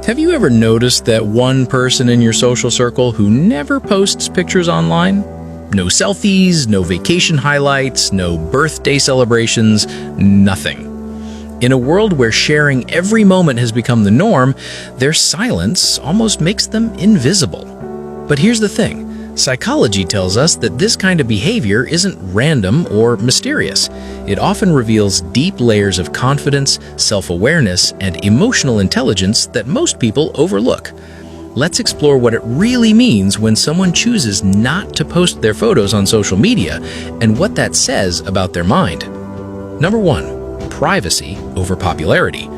Have you ever noticed that one person in your social circle who never posts pictures online? No selfies, no vacation highlights, no birthday celebrations, nothing. In a world where sharing every moment has become the norm, their silence almost makes them invisible. But here's the thing. Psychology tells us that this kind of behavior isn't random or mysterious. It often reveals deep layers of confidence, self-awareness, and emotional intelligence that most people overlook. Let's explore what it really means when someone chooses not to post their photos on social media and what that says about their mind. Number 1, privacy over popularity.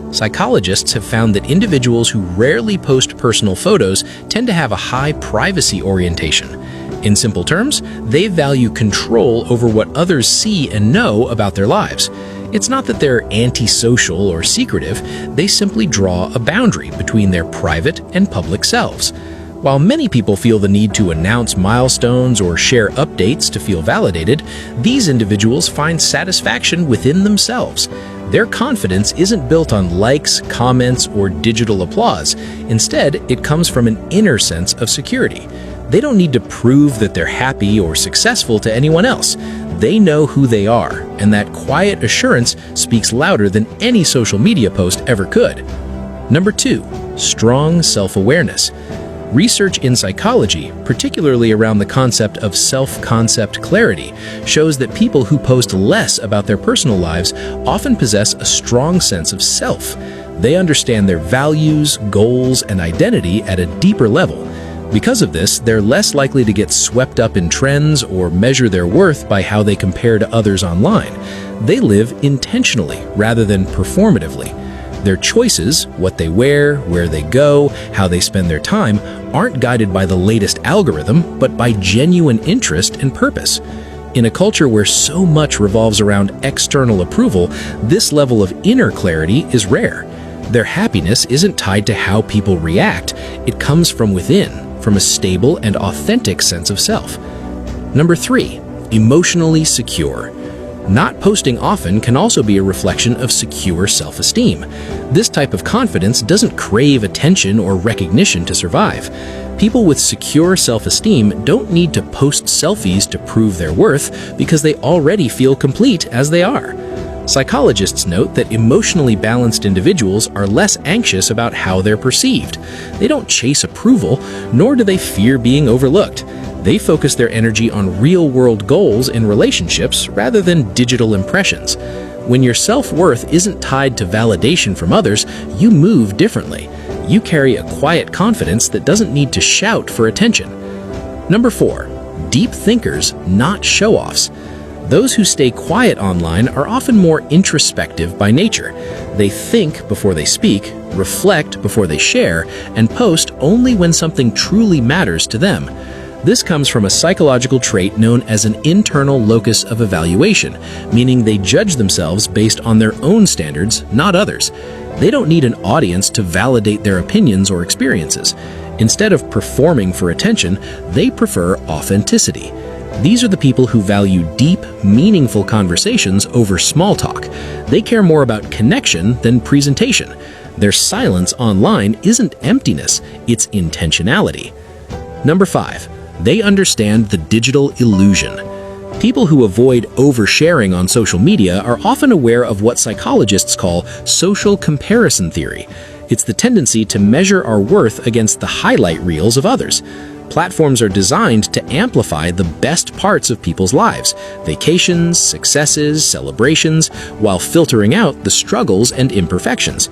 Psychologists have found that individuals who rarely post personal photos tend to have a high privacy orientation. In simple terms, they value control over what others see and know about their lives. It's not that they're antisocial or secretive, they simply draw a boundary between their private and public selves. While many people feel the need to announce milestones or share updates to feel validated, these individuals find satisfaction within themselves. Their confidence isn't built on likes, comments, or digital applause. Instead, it comes from an inner sense of security. They don't need to prove that they're happy or successful to anyone else. They know who they are, and that quiet assurance speaks louder than any social media post ever could. Number 2, strong self-awareness. Research in psychology, particularly around the concept of self-concept clarity, shows that people who post less about their personal lives often possess a strong sense of self. They understand their values, goals, and identity at a deeper level. Because of this, they're less likely to get swept up in trends or measure their worth by how they compare to others online. They live intentionally rather than performatively. Their choices, what they wear, where they go, how they spend their time, aren't guided by the latest algorithm, but by genuine interest and purpose. In a culture where so much revolves around external approval, this level of inner clarity is rare. Their happiness isn't tied to how people react, it comes from within, from a stable and authentic sense of self. Number 3, emotionally secure. Not posting often can also be a reflection of secure self-esteem. This type of confidence doesn't crave attention or recognition to survive. People with secure self-esteem don't need to post selfies to prove their worth because they already feel complete as they are. Psychologists note that emotionally balanced individuals are less anxious about how they're perceived. They don't chase approval, nor do they fear being overlooked. They focus their energy on real-world goals in relationships rather than digital impressions. When your self-worth isn't tied to validation from others, you move differently. You carry a quiet confidence that doesn't need to shout for attention. Number 4, deep thinkers, not show-offs. Those who stay quiet online are often more introspective by nature. They think before they speak, reflect before they share, and post only when something truly matters to them. This comes from a psychological trait known as an internal locus of evaluation, meaning they judge themselves based on their own standards, not others. They don't need an audience to validate their opinions or experiences. Instead of performing for attention, they prefer authenticity. These are the people who value deep, meaningful conversations over small talk. They care more about connection than presentation. Their silence online isn't emptiness, it's intentionality. Number 5, they understand the digital illusion. People who avoid oversharing on social media are often aware of what psychologists call social comparison theory. It's the tendency to measure our worth against the highlight reels of others. Platforms are designed to amplify the best parts of people's lives, vacations, successes, celebrations, while filtering out the struggles and imperfections.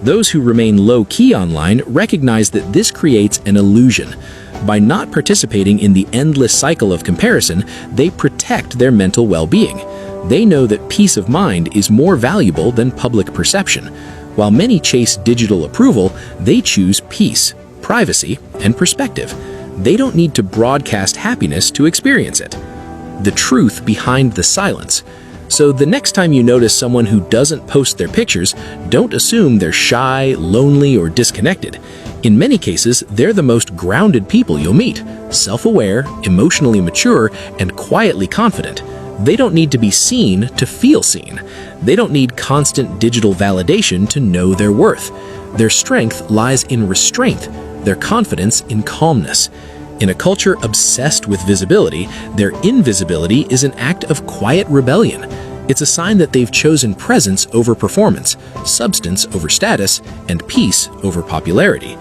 Those who remain low-key online recognize that this creates an illusion. By not participating in the endless cycle of comparison, they protect their mental well-being. They know that peace of mind is more valuable than public perception. While many chase digital approval, they choose peace, privacy, and perspective. They don't need to broadcast happiness to experience it. The truth behind the silence. So the next time you notice someone who doesn't post their pictures, don't assume they're shy, lonely, or disconnected. In many cases, they're the most grounded people you'll meet, self-aware, emotionally mature, and quietly confident. They don't need to be seen to feel seen. They don't need constant digital validation to know their worth. Their strength lies in restraint, their confidence in calmness. In a culture obsessed with visibility, their invisibility is an act of quiet rebellion. It's a sign that they've chosen presence over performance, substance over status, and peace over popularity.